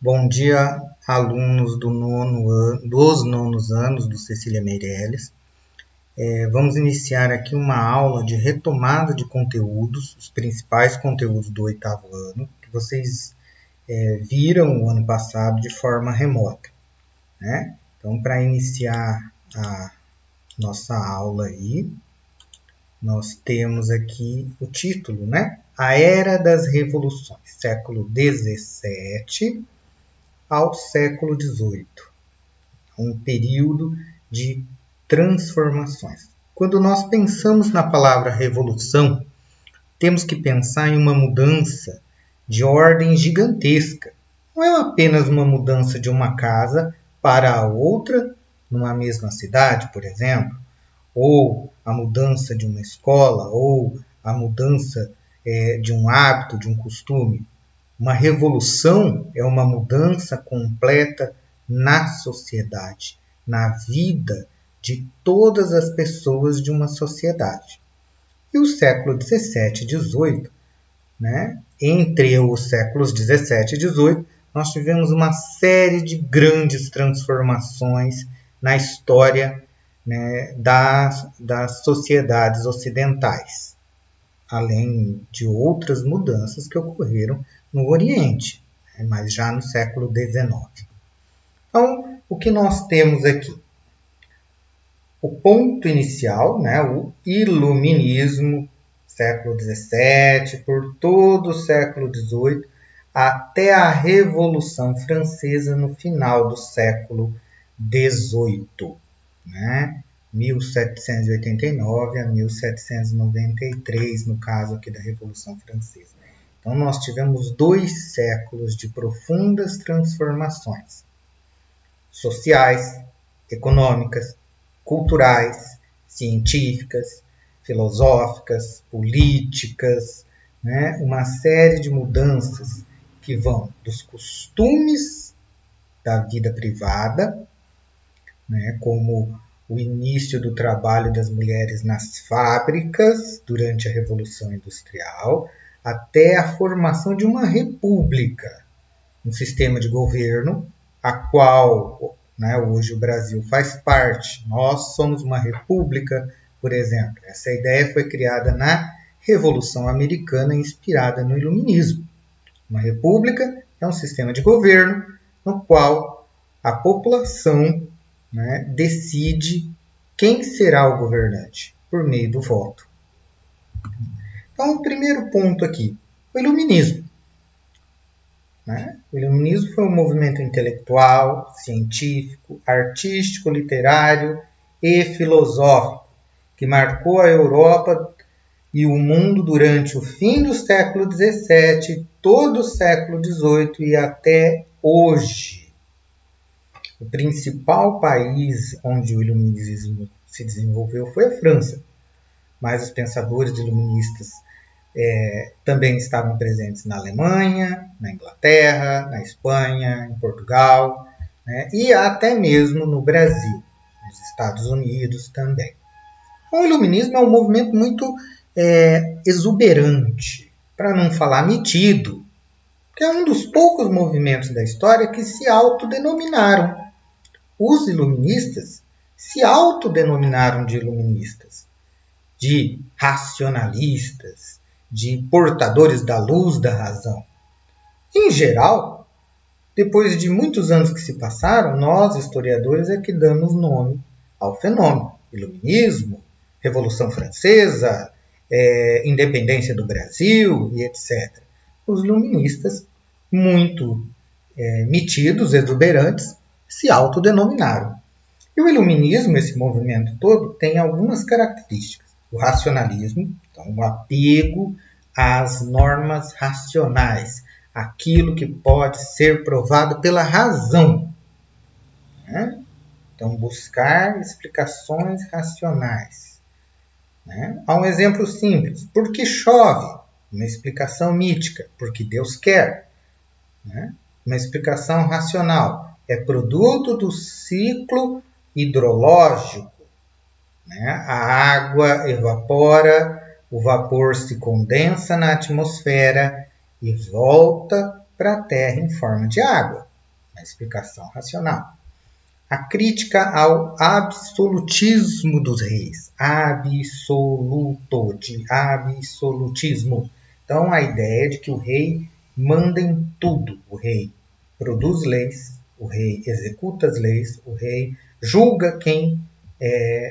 Bom dia, alunos dos nonos anos do Cecília Meirelles. Vamos iniciar aqui uma aula de retomada de conteúdos, os principais conteúdos do oitavo ano, que vocês viram o ano passado de forma remota, né? Então, para iniciar a nossa aula aí, nós temos aqui o título, né? A Era das Revoluções, século XVII ao século XVIII, um período de transformações. Quando nós pensamos na palavra revolução, temos que pensar em uma mudança de ordem gigantesca. Não é apenas uma mudança de uma casa para a outra, numa mesma cidade, por exemplo, ou a mudança de uma escola, ou a mudança de um hábito, de um costume. Uma revolução é uma mudança completa na sociedade, na vida de todas as pessoas de uma sociedade. E o século XVII e XVIII, né? Entre os séculos XVII e XVIII, nós tivemos uma série de grandes transformações na história, né, das sociedades ocidentais, além de outras mudanças que ocorreram no Oriente, mas já no século XIX. Então, o que nós temos aqui? O ponto inicial, né, o Iluminismo, século XVII, por todo o século XVIII, até a Revolução Francesa no final do século XVIII, né? 1789 a 1793, no caso aqui da Revolução Francesa. Então, nós tivemos 2 séculos de profundas transformações sociais, econômicas, culturais, científicas, filosóficas, políticas, né? Uma série de mudanças que vão dos costumes da vida privada, né? Como o início do trabalho das mulheres nas fábricas durante a Revolução Industrial, até a formação de uma república, um sistema de governo, a qual, né, hoje o Brasil faz parte. Nós somos uma república, por exemplo. Essa ideia foi criada na Revolução Americana, inspirada no Iluminismo. Uma república é um sistema de governo no qual a população, né, decide quem será o governante por meio do voto. Então, o primeiro ponto aqui, o Iluminismo. O Iluminismo foi um movimento intelectual, científico, artístico, literário e filosófico que marcou a Europa e o mundo durante o fim do século XVII, todo o século XVIII e até hoje. O principal país onde o iluminismo se desenvolveu foi a França, mas os pensadores iluministas também estavam presentes na Alemanha, na Inglaterra, na Espanha, em Portugal, né, e até mesmo no Brasil, nos Estados Unidos também. O iluminismo é um movimento muito exuberante, para não falar metido, que é um dos poucos movimentos da história que se autodenominaram. Os iluministas se autodenominaram de iluministas, de racionalistas, de portadores da luz da razão. Em geral, depois de muitos anos que se passaram, nós, historiadores, é que damos nome ao fenômeno. Iluminismo, Revolução Francesa, independência do Brasil e etc. Os iluministas, muito metidos, exuberantes, se autodenominaram. E o iluminismo, esse movimento todo, tem algumas características. O racionalismo, então, o apego às normas racionais, aquilo que pode ser provado pela razão, né? Então, buscar explicações racionais, né? Há um exemplo simples. Por que chove? Uma explicação mítica. Porque Deus quer, né? Uma explicação racional. É produto do ciclo hidrológico, né? A água evapora, o vapor se condensa na atmosfera e volta para a Terra em forma de água. a explicação racional. A crítica ao absolutismo dos reis. Absolutismo. Então, a ideia de que o rei manda em tudo. O rei produz leis, o rei executa as leis, o rei julga quem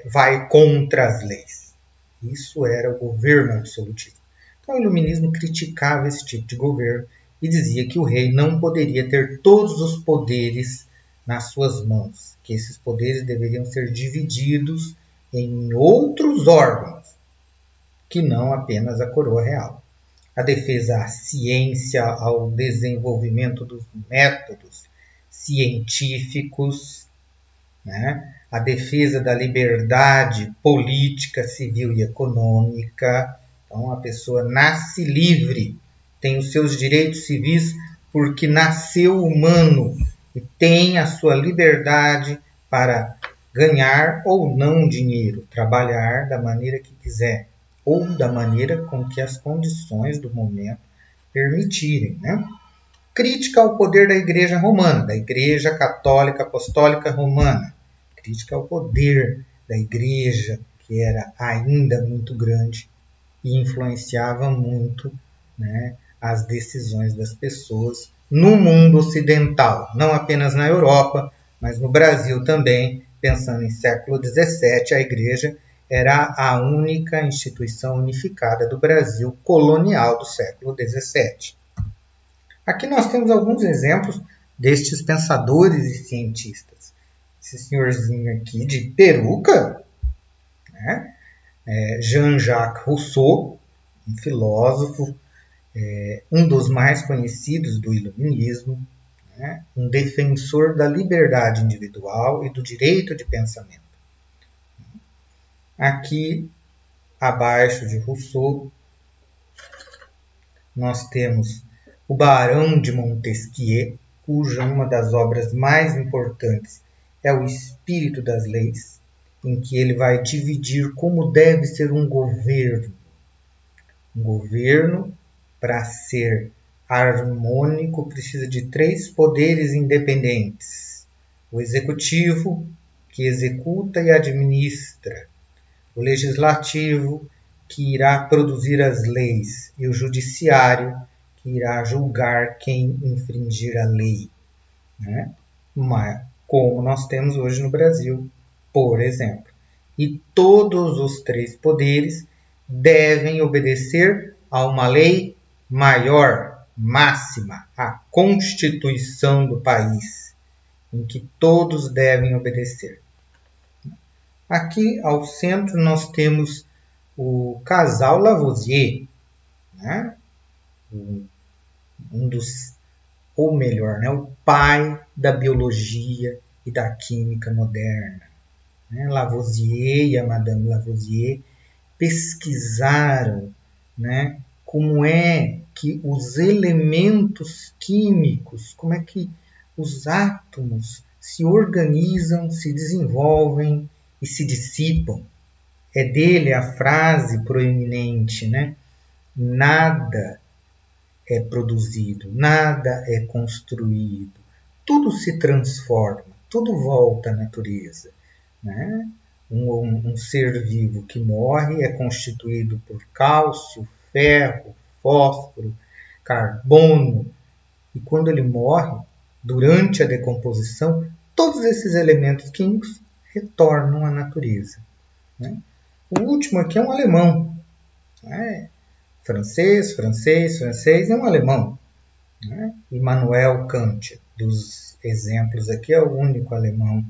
vai contra as leis. Isso era o governo absolutista. Então, o iluminismo criticava esse tipo de governo e dizia que o rei não poderia ter todos os poderes nas suas mãos, que esses poderes deveriam ser divididos em outros órgãos, que não apenas a coroa real. A defesa à ciência, ao desenvolvimento dos métodos científicos, né? A defesa da liberdade política, civil e econômica. Então, a pessoa nasce livre, tem os seus direitos civis porque nasceu humano e tem a sua liberdade para ganhar ou não dinheiro, trabalhar da maneira que quiser ou da maneira com que as condições do momento permitirem, né? Crítica ao poder da Igreja Romana, da Igreja Católica Apostólica Romana. Crítica ao poder da Igreja, que era ainda muito grande e influenciava muito, né, as decisões das pessoas no mundo ocidental, não apenas na Europa, mas no Brasil também. Pensando em século XVII, a Igreja era a única instituição unificada do Brasil colonial do século XVII. Aqui nós temos alguns exemplos destes pensadores e cientistas. Esse senhorzinho aqui de peruca, né? Jean-Jacques Rousseau, um filósofo, um dos mais conhecidos do iluminismo, né? Um defensor da liberdade individual e do direito de pensamento. Aqui, abaixo de Rousseau, nós temos o Barão de Montesquieu, cuja uma das obras mais importantes é o Espírito das Leis, em que ele vai dividir como deve ser um governo. Um governo, para ser harmônico, precisa de 3 poderes independentes. O executivo, que executa e administra. O legislativo, que irá produzir as leis. E o judiciário, que irá julgar quem infringir a lei, né? Como nós temos hoje no Brasil, por exemplo. E todos os 3 poderes devem obedecer a uma lei maior, máxima, a Constituição do país, em que todos devem obedecer. Aqui ao centro nós temos o casal Lavoisier, né? Um dos, ou melhor, né? O pai da biologia e da química moderna. Lavoisier e a Madame Lavoisier pesquisaram, né, como é que os elementos químicos, como é que os átomos se organizam, se desenvolvem e se dissipam. É dele a frase proeminente, né? Nada é produzido, nada é construído, tudo se transforma, tudo volta à natureza, né? Um ser vivo que morre é constituído por cálcio, ferro, fósforo, carbono, e quando ele morre, durante a decomposição, todos esses elementos químicos retornam à natureza, né? O último aqui é um alemão, né? Francês, é um alemão, né? Immanuel Kant, dos exemplos aqui, é o único alemão,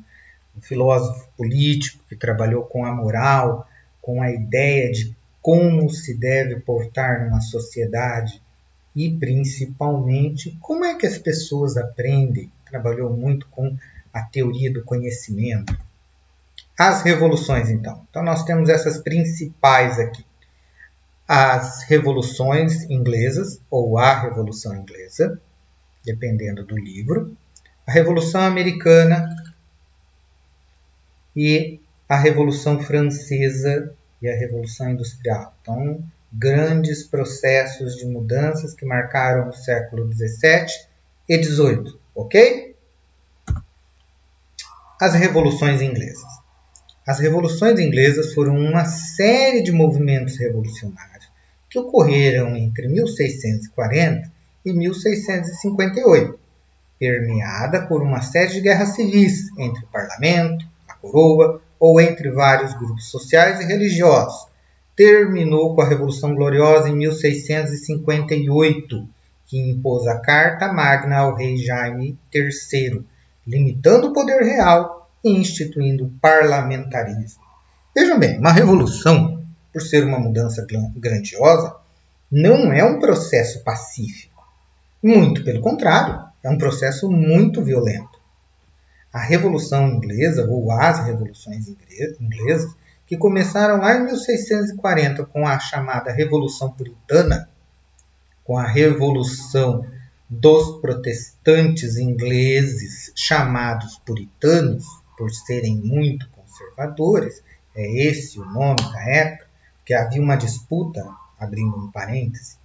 um filósofo político que trabalhou com a moral, com a ideia de como se deve portar numa sociedade e, principalmente, como é que as pessoas aprendem. Trabalhou muito com a teoria do conhecimento. As revoluções, então. Então, nós temos essas principais aqui. As revoluções inglesas, ou a Revolução Inglesa, dependendo do livro. A Revolução Americana e a Revolução Francesa e a Revolução Industrial. Então, grandes processos de mudanças que marcaram o século XVII e XVIII, ok? As revoluções inglesas. As revoluções inglesas foram uma série de movimentos revolucionários que ocorreram entre 1640 e 1658, permeada por uma série de guerras civis entre o parlamento, a coroa ou entre vários grupos sociais e religiosos. Terminou com a Revolução Gloriosa em 1658, que impôs a Carta Magna ao rei Jaime III, limitando o poder real e instituindo o parlamentarismo. Vejam bem, uma revolução, por ser uma mudança grandiosa, não é um processo pacífico. Muito pelo contrário, é um processo muito violento. A Revolução Inglesa, ou as Revoluções Inglesas, que começaram lá em 1640 com a chamada Revolução Puritana, com a Revolução dos protestantes ingleses, chamados puritanos, por serem muito conservadores, é esse o nome da época, que havia uma disputa, abrindo um parêntese,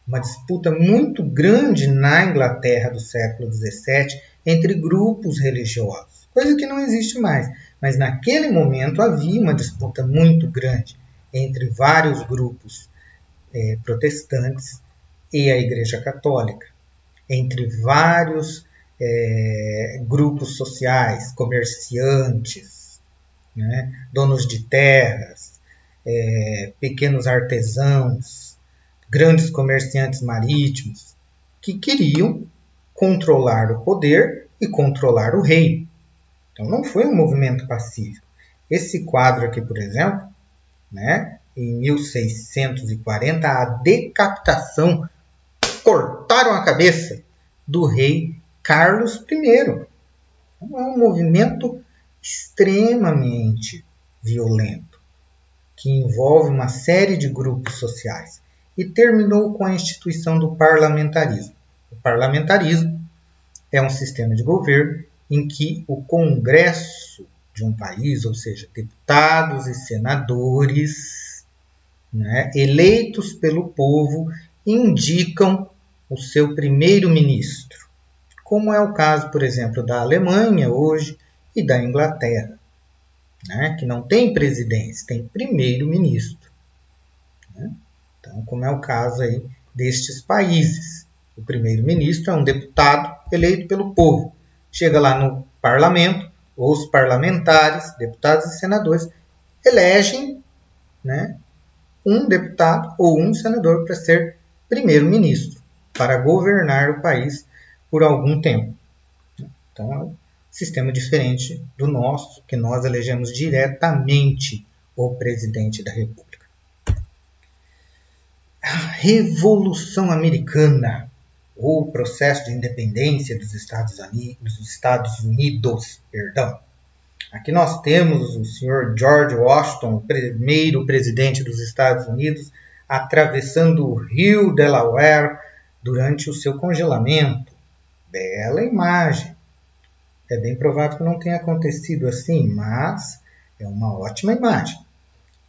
uma disputa muito grande na Inglaterra do século XVII entre grupos religiosos, coisa que não existe mais. Mas naquele momento havia uma disputa muito grande entre vários grupos protestantes e a Igreja Católica, entre vários grupos sociais, comerciantes, né, donos de terras, pequenos artesãos, grandes comerciantes marítimos, que queriam controlar o poder e controlar o rei. Então não foi um movimento pacífico. Esse quadro aqui, por exemplo, né, em 1640, a decapitação, cortaram a cabeça do rei Carlos I. Então, é um movimento extremamente violento, que envolve uma série de grupos sociais, e terminou com a instituição do parlamentarismo. O parlamentarismo é um sistema de governo em que o Congresso de um país, ou seja, deputados e senadores, né, eleitos pelo povo, indicam o seu primeiro-ministro, como é o caso, por exemplo, da Alemanha hoje e da Inglaterra, né, que não tem presidência, tem primeiro-ministro. Né? Então, como é o caso aí destes países. O primeiro-ministro é um deputado eleito pelo povo. Chega lá no parlamento, os parlamentares, deputados e senadores, elegem, né, um deputado ou um senador para ser primeiro-ministro, para governar o país por algum tempo. Então, é um sistema diferente do nosso, que nós elegemos diretamente o presidente da República. A Revolução Americana, ou o processo de independência dos Estados Unidos. Aqui nós temos o Sr. George Washington, o primeiro presidente dos Estados Unidos, atravessando o rio Delaware durante o seu congelamento. Bela imagem. É bem provável que não tenha acontecido assim, mas é uma ótima imagem.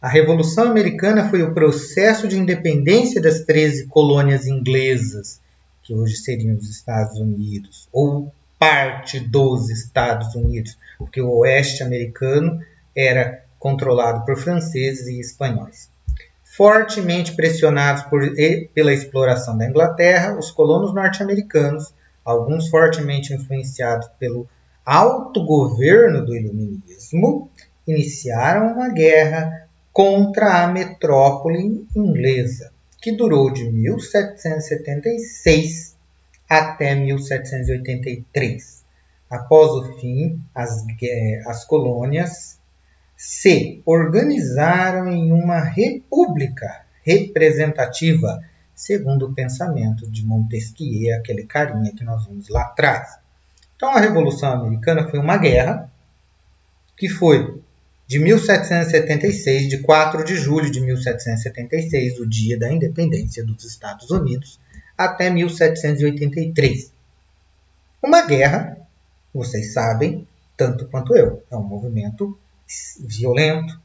A Revolução Americana foi o processo de independência das 13 colônias inglesas, que hoje seriam os Estados Unidos, ou parte dos Estados Unidos, porque o oeste americano era controlado por franceses e espanhóis. Fortemente pressionados pela exploração da Inglaterra, os colonos norte-americanos, alguns fortemente influenciados pelo autogoverno do iluminismo, iniciaram uma guerra contra a metrópole inglesa, que durou de 1776 até 1783. Após o fim, as colônias se organizaram em uma república representativa, segundo o pensamento de Montesquieu, aquele carinha que nós vimos lá atrás. Então, a Revolução Americana foi uma guerra que foi de 1776, de 4 de julho de 1776, o dia da independência dos Estados Unidos, até 1783. Uma guerra, vocês sabem, tanto quanto eu, é um movimento violento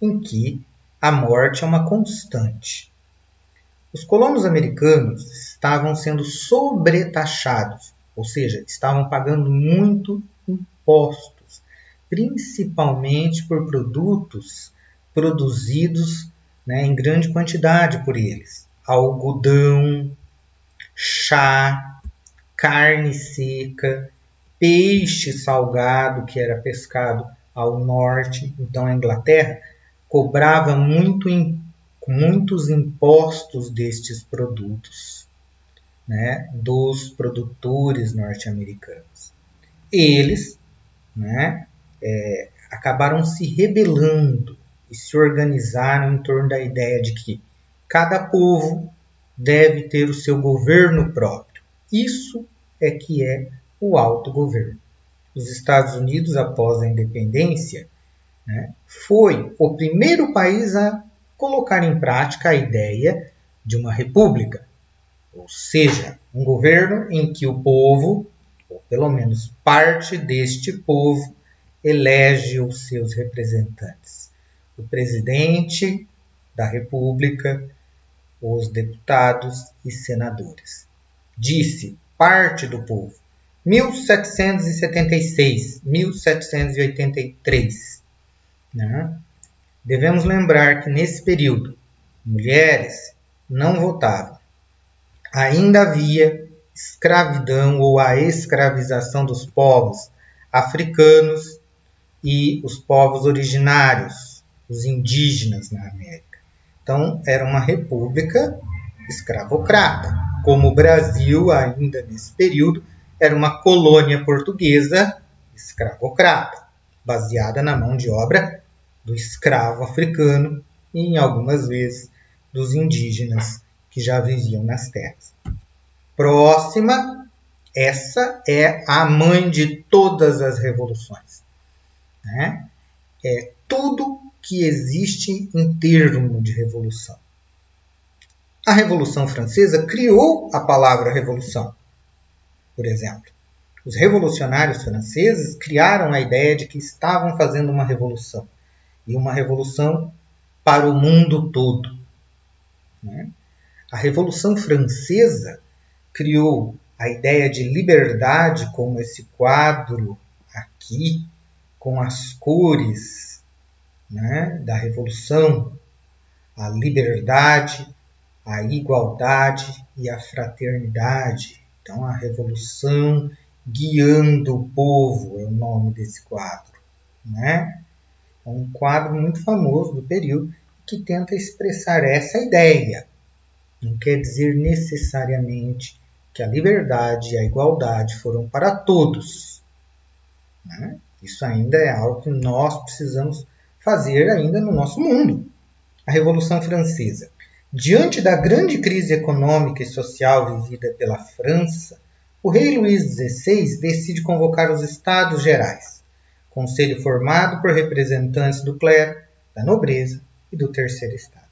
em que a morte é uma constante. Os colonos americanos estavam sendo sobretaxados, ou seja, estavam pagando muito impostos, principalmente por produtos produzidos, né, em grande quantidade por eles. Algodão, chá, carne seca, peixe salgado que era pescado ao norte. Então a Inglaterra cobrava muitos impostos destes produtos, né, dos produtores norte-americanos. Eles, né, acabaram se rebelando e se organizaram em torno da ideia de que cada povo deve ter o seu governo próprio. Isso é que é o autogoverno. Os Estados Unidos, após a independência, né, foi o primeiro país a colocar em prática a ideia de uma república, ou seja, um governo em que o povo, ou pelo menos parte deste povo, elege os seus representantes. O presidente da República, os deputados e senadores. Disse parte do povo. 1776, 1783. Né? Devemos lembrar que nesse período, mulheres não votavam. Ainda havia escravidão ou a escravização dos povos africanos e os povos originários, os indígenas na América. Então, era uma república escravocrata, como o Brasil, ainda nesse período, era uma colônia portuguesa escravocrata, baseada na mão de obra do escravo africano e, em algumas vezes, dos indígenas que já viviam nas terras. Próxima, essa é a mãe de todas as revoluções. Né? É tudo que existe em termos de revolução. A Revolução Francesa criou a palavra revolução, por exemplo. Os revolucionários franceses criaram a ideia de que estavam fazendo uma revolução, e uma revolução para o mundo todo. Né? A Revolução Francesa criou a ideia de liberdade, como esse quadro aqui, com as cores, né, da Revolução, a liberdade, a igualdade e a fraternidade. Então, a Revolução guiando o povo é o nome desse quadro. Né? É um quadro muito famoso do período que tenta expressar essa ideia. Não quer dizer necessariamente que a liberdade e a igualdade foram para todos. Né? Isso ainda é algo que nós precisamos fazer ainda no nosso mundo. A Revolução Francesa. Diante da grande crise econômica e social vivida pela França, o rei Luís XVI decide convocar os Estados Gerais, conselho formado por representantes do clero, da nobreza e do terceiro estado.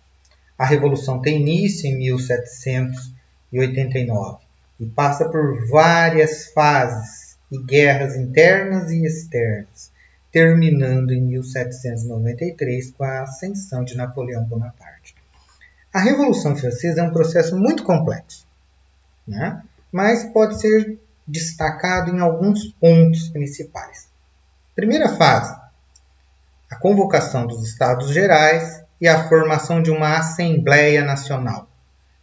A Revolução tem início em 1789 e passa por várias fases e guerras internas e externas, terminando em 1793 com a ascensão de Napoleão Bonaparte. A Revolução Francesa é um processo muito complexo, né? Mas pode ser destacado em alguns pontos principais. Primeira fase, a convocação dos Estados Gerais e a formação de uma Assembleia Nacional.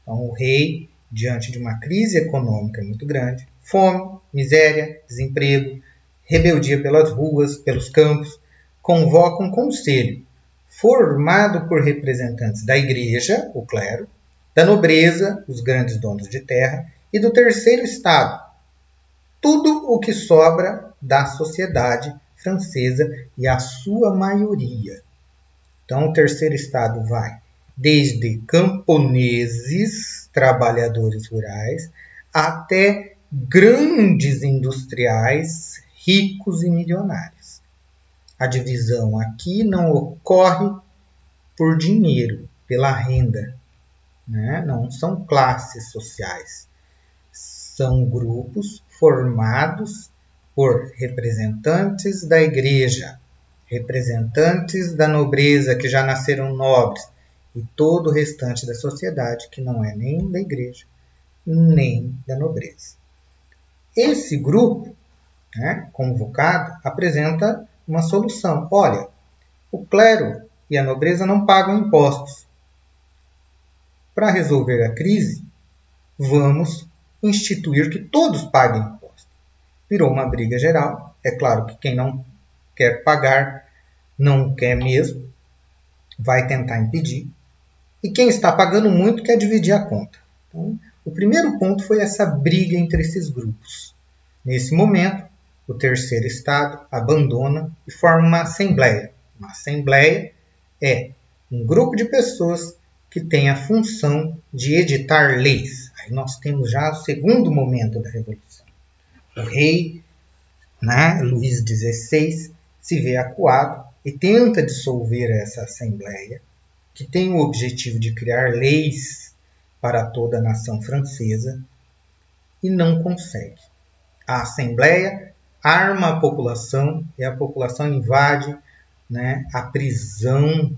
Então, o rei, diante de uma crise econômica muito grande, fome, miséria, desemprego, rebeldia pelas ruas, pelos campos, convoca um conselho formado por representantes da igreja, o clero, da nobreza, os grandes donos de terra, e do terceiro estado, tudo o que sobra da sociedade francesa e a sua maioria. Então, o terceiro estado vai desde camponeses, trabalhadores rurais, até grandes industriais, ricos e milionários. A divisão aqui não ocorre por dinheiro, pela renda. Né? Não são classes sociais. São grupos formados por representantes da igreja, representantes da nobreza que já nasceram nobres e todo o restante da sociedade que não é nem da igreja, nem da nobreza. Esse grupo, né, convocado, apresenta uma solução. Olha, o clero e a nobreza não pagam impostos. Para resolver a crise, vamos instituir que todos paguem impostos. Virou uma briga geral. É claro que quem não quer pagar, não quer mesmo, vai tentar impedir. E quem está pagando muito quer dividir a conta. Então, o primeiro ponto foi essa briga entre esses grupos. Nesse momento, o terceiro estado abandona e forma uma assembleia. Uma assembleia é um grupo de pessoas que tem a função de editar leis. Aí nós temos já o segundo momento da Revolução. O rei, Luís XVI, se vê acuado e tenta dissolver essa assembleia, que tem o objetivo de criar leis para toda a nação francesa, e não consegue. A Assembleia arma a população e a população invade a prisão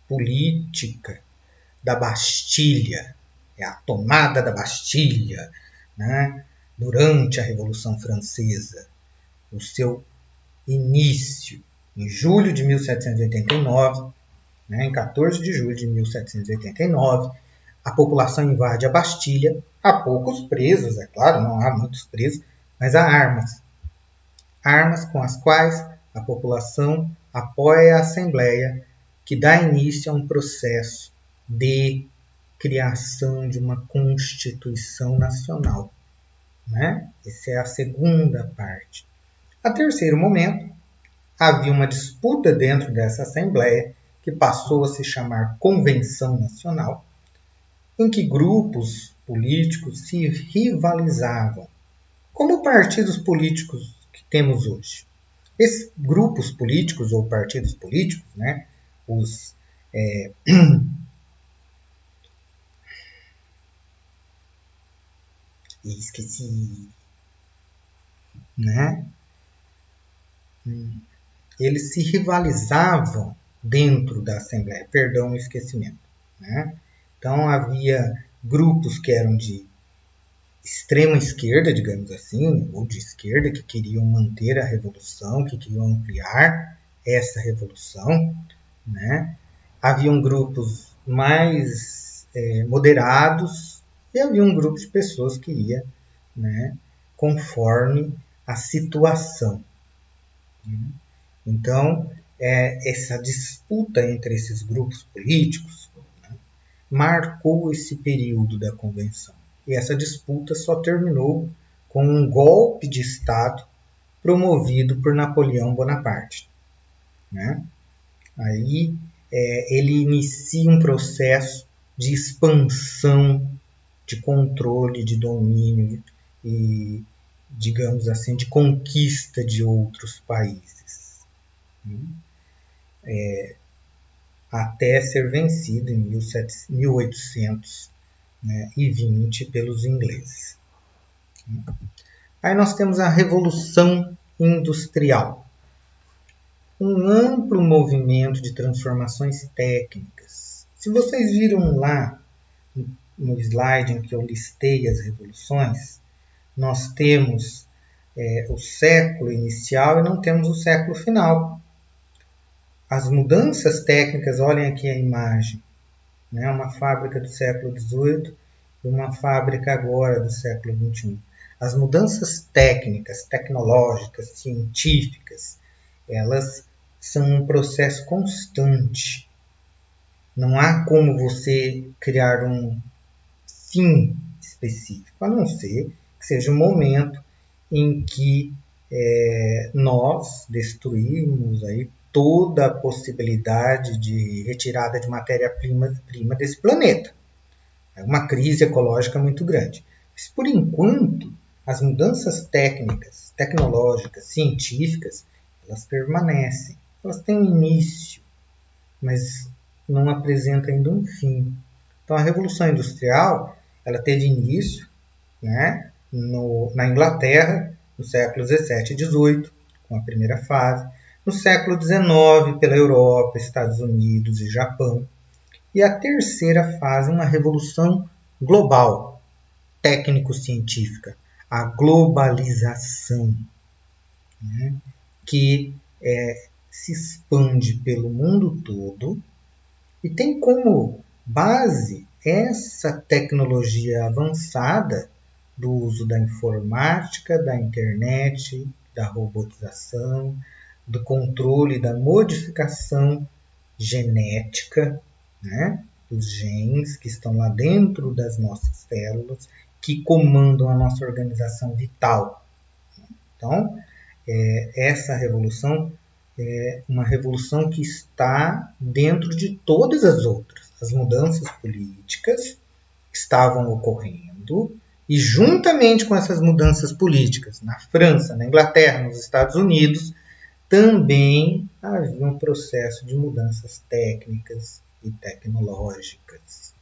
política da Bastilha, é a tomada da Bastilha, durante a Revolução Francesa, o seu início em julho de 1789, em 14 de julho de 1789, a população invade a Bastilha. Há poucos presos, é claro, não há muitos presos, mas há armas. Armas com as quais a população apoia a Assembleia, que dá início a um processo de criação de uma Constituição Nacional. Essa é a segunda parte. A terceiro momento, havia uma disputa dentro dessa Assembleia, que passou a se chamar Convenção Nacional, em que grupos políticos se rivalizavam, como partidos políticos que temos hoje. Esses grupos políticos ou partidos políticos, os esqueci, eles se rivalizavam dentro da Assembleia, perdão o esquecimento. Então havia grupos que eram de extrema esquerda, digamos assim, ou de esquerda, que queriam manter a revolução, que queriam ampliar essa revolução. Haviam grupos mais moderados e havia um grupo de pessoas que ia conforme a situação. Então, essa disputa entre esses grupos políticos marcou esse período da Convenção. E essa disputa só terminou com um golpe de Estado promovido por Napoleão Bonaparte. Aí ele inicia um processo de expansão, de controle, de domínio e, digamos assim, de conquista de outros países. Até ser vencido em 1820 pelos ingleses. Aí nós temos a Revolução Industrial, um amplo movimento de transformações técnicas. Se vocês viram lá no slide em que eu listei as revoluções, nós temos o século inicial e não temos o século final. As mudanças técnicas, olhem aqui a imagem, uma fábrica do século XVIII e uma fábrica agora do século XXI. As mudanças técnicas, tecnológicas, científicas, elas são um processo constante. Não há como você criar um fim específico, a não ser que seja um momento em que nós destruímos aí toda a possibilidade de retirada de matéria-prima desse planeta. É uma crise ecológica muito grande. Mas, por enquanto, as mudanças técnicas, tecnológicas, científicas, elas permanecem. Elas têm um início, mas não apresentam ainda um fim. Então, a Revolução Industrial ela teve início na Inglaterra, no século XVII e XVIII, com a primeira fase. No século XIX, pela Europa, Estados Unidos e Japão. E a terceira fase, uma revolução global, técnico-científica, a globalização, que se expande pelo mundo todo e tem como base essa tecnologia avançada do uso da informática, da internet, da robotização, do controle da modificação genética, né, dos genes que estão lá dentro das nossas células, que comandam a nossa organização vital. Então, essa revolução é uma revolução que está dentro de todas as outras. As mudanças políticas estavam ocorrendo e, juntamente com essas mudanças políticas, na França, na Inglaterra, nos Estados Unidos, também havia um processo de mudanças técnicas e tecnológicas.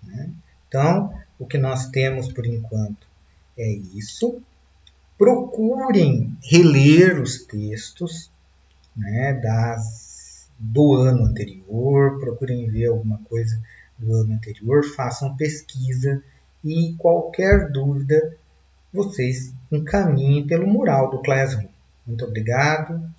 Né? Então, o que nós temos por enquanto é isso. Procurem reler os textos, né, do ano anterior, procurem ver alguma coisa do ano anterior, façam pesquisa e qualquer dúvida vocês encaminhem pelo mural do Classroom. Muito obrigado.